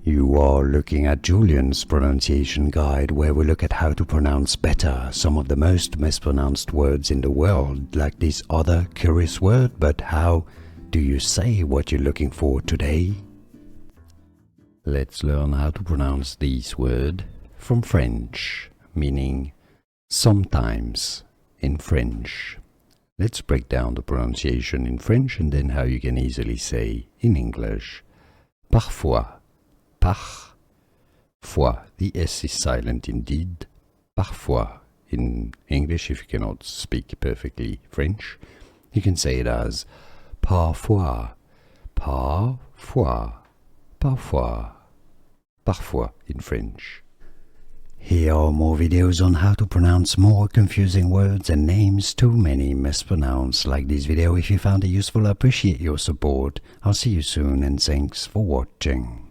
You are looking at Julian's pronunciation guide, where we look at how to pronounce better some of the most mispronounced words in the world, like this other curious word. But how do you say what you're looking for today? Let's learn how to pronounce this word from French, meaning sometimes in French. Let's break down the pronunciation in French and then how you can easily say in English. Parfois. Parfois. The S is silent indeed. Parfois. In English, if you cannot speak perfectly French, you can say it as parfois. Parfois. Parfois. Parfois in French. Here are more videos on how to pronounce more confusing words and names too many mispronounced. Like this video if you found it useful. I appreciate your support. I'll see you soon and thanks for watching.